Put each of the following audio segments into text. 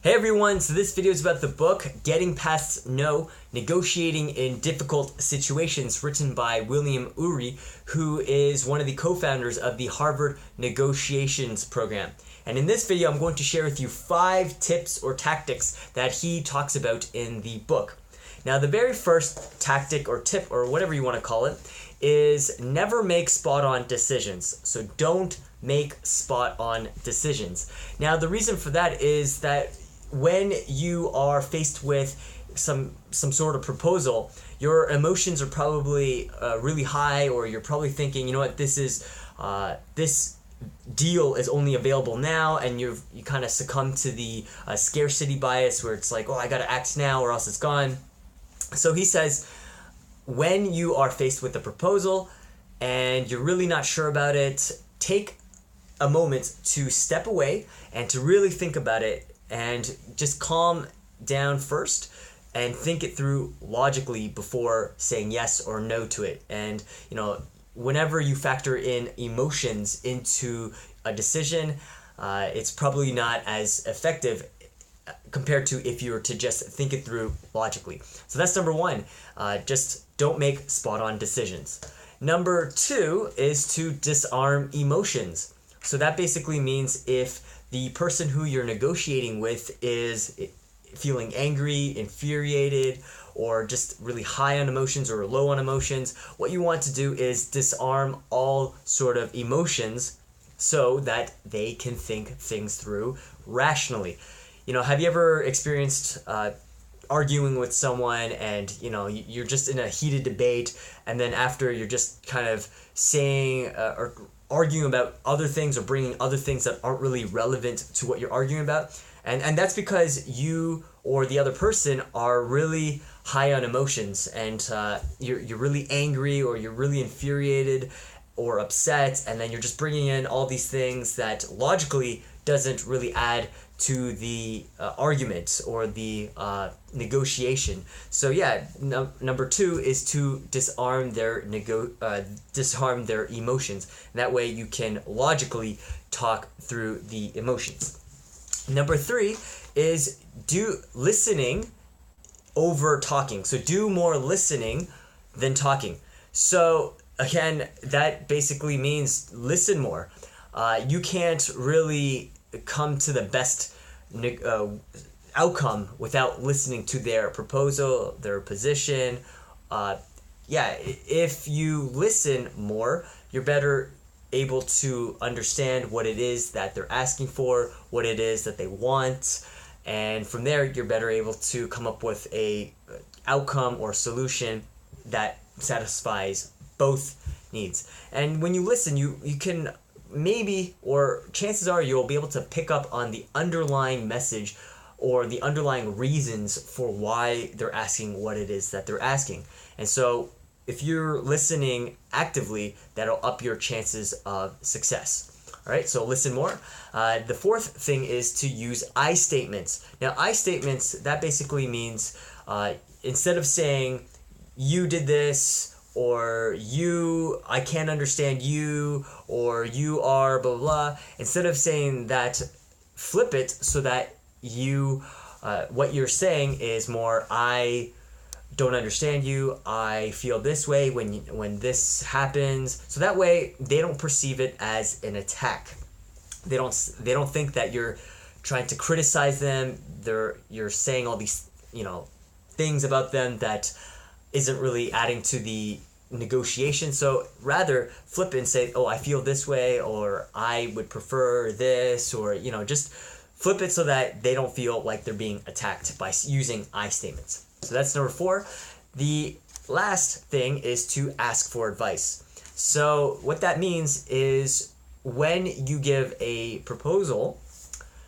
Hey everyone, so this video is about the book Getting Past No, Negotiating in Difficult Situations, written by William Ury, who is one of the co-founders of the Harvard Negotiations program. And in this video, I'm going to share with you 5 tips or tactics that he talks about in the book. Now, the very first tactic or tip, or whatever you want to call it, is never make spot-on decisions. So don't make spot-on decisions. Now, the reason for that is that when you are faced with some sort of proposal, your emotions are probably really high, or you're probably thinking, you know what, this deal is only available now, and you kind of succumb to the scarcity bias, where it's like, oh, I gotta act now or else it's gone. So he says, when you are faced with a proposal and you're really not sure about it, take a moment to step away and to really think about it, and just calm down first and think it through logically before saying yes or no to it. And whenever you factor in emotions into a decision, it's probably not as effective compared to if you were to just think it through logically. So that's number 1. Just don't make spot-on decisions. Number 2 is to disarm emotions. So that basically means if the person who you're negotiating with is feeling angry, infuriated, or just really high on emotions or low on emotions, what you want to do is disarm all sort of emotions so that they can think things through rationally. Have you ever experienced arguing with someone, and you're just in a heated debate, and then after you're just kind of saying or arguing about other things, or bringing other things that aren't really relevant to what you're arguing about, and that's because you or the other person are really high on emotions, and you're really angry, or you're really infuriated or upset, and then you're just bringing in all these things that logically doesn't really add to the argument or the negotiation. So yeah, number 2 is to disarm their emotions. That way you can logically talk through the emotions. Number 3 is do listening over talking. So do more listening than talking. So again, that basically means listen more. You can't really come to the best outcome without listening to their proposal, their position. If you listen more, you're better able to understand what it is that they're asking for, what it is that they want, and from there you're better able to come up with a outcome or solution that satisfies both needs. And when you listen, you can maybe, or chances are, you'll be able to pick up on the underlying message or the underlying reasons for why they're asking what it is that they're asking. And so if you're listening actively, that'll up your chances of success. All right, so listen more. The 4th thing is to use I statements. Now, I statements, that basically means instead of saying, you did this, or I can't understand you, or you are blah, blah, instead of saying that, flip it so that what you're saying is more, I don't understand you, I feel this way when this happens. So that way they don't perceive it as an attack. They don't think that you're trying to criticize them. You're saying all these things about them that isn't really adding to the negotiation. So rather flip it and say, oh, I feel this way, or I would prefer this, or just flip it so that they don't feel like they're being attacked by using I statements. So that's number 4. The last thing is to ask for advice. So what that means is when you give a proposal,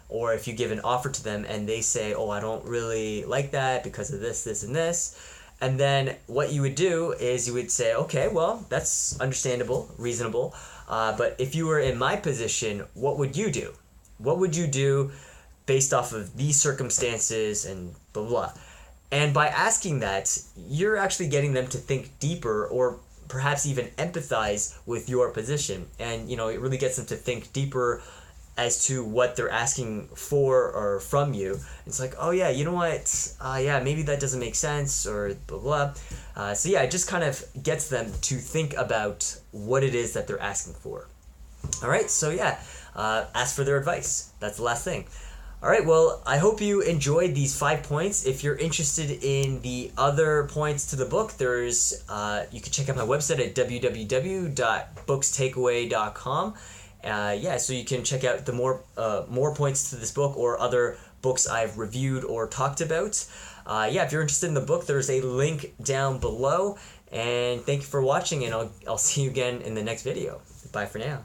or if you give an offer to them and they say, oh, I don't really like that because of this, this, and this, and then what you would do is you would say, okay, well, that's understandable, reasonable, but if you were in my position, what would you do? What would you do based off of these circumstances and blah, blah. And by asking that, you're actually getting them to think deeper, or perhaps even empathize with your position. And, it really gets them to think deeper as to what they're asking for or from you. It's like, oh yeah, you know what? Yeah, maybe that doesn't make sense, or blah blah. So yeah, it just kind of gets them to think about what it is that they're asking for. All right, so yeah, ask for their advice. That's the last thing. All right, well, I hope you enjoyed these 5 points. If you're interested in the other points to the book, there's you can check out my website at www.bookstakeaway.com. Yeah, so you can check out the more points to this book or other books I've reviewed or talked about. Yeah, if you're interested in the book, there's a link down below. And thank you for watching, and I'll see you again in the next video. Bye for now.